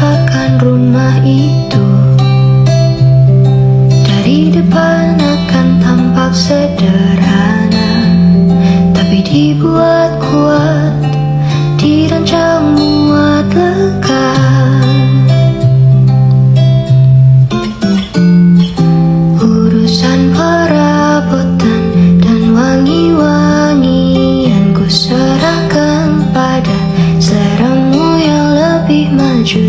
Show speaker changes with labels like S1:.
S1: akan rumah itu. Dari depan akan tampak sederhana, tapi dibuat kuat, dirancang muat lega. Urusan perabotan dan wangi-wangian ku serahkan pada seleramu yang lebih maju.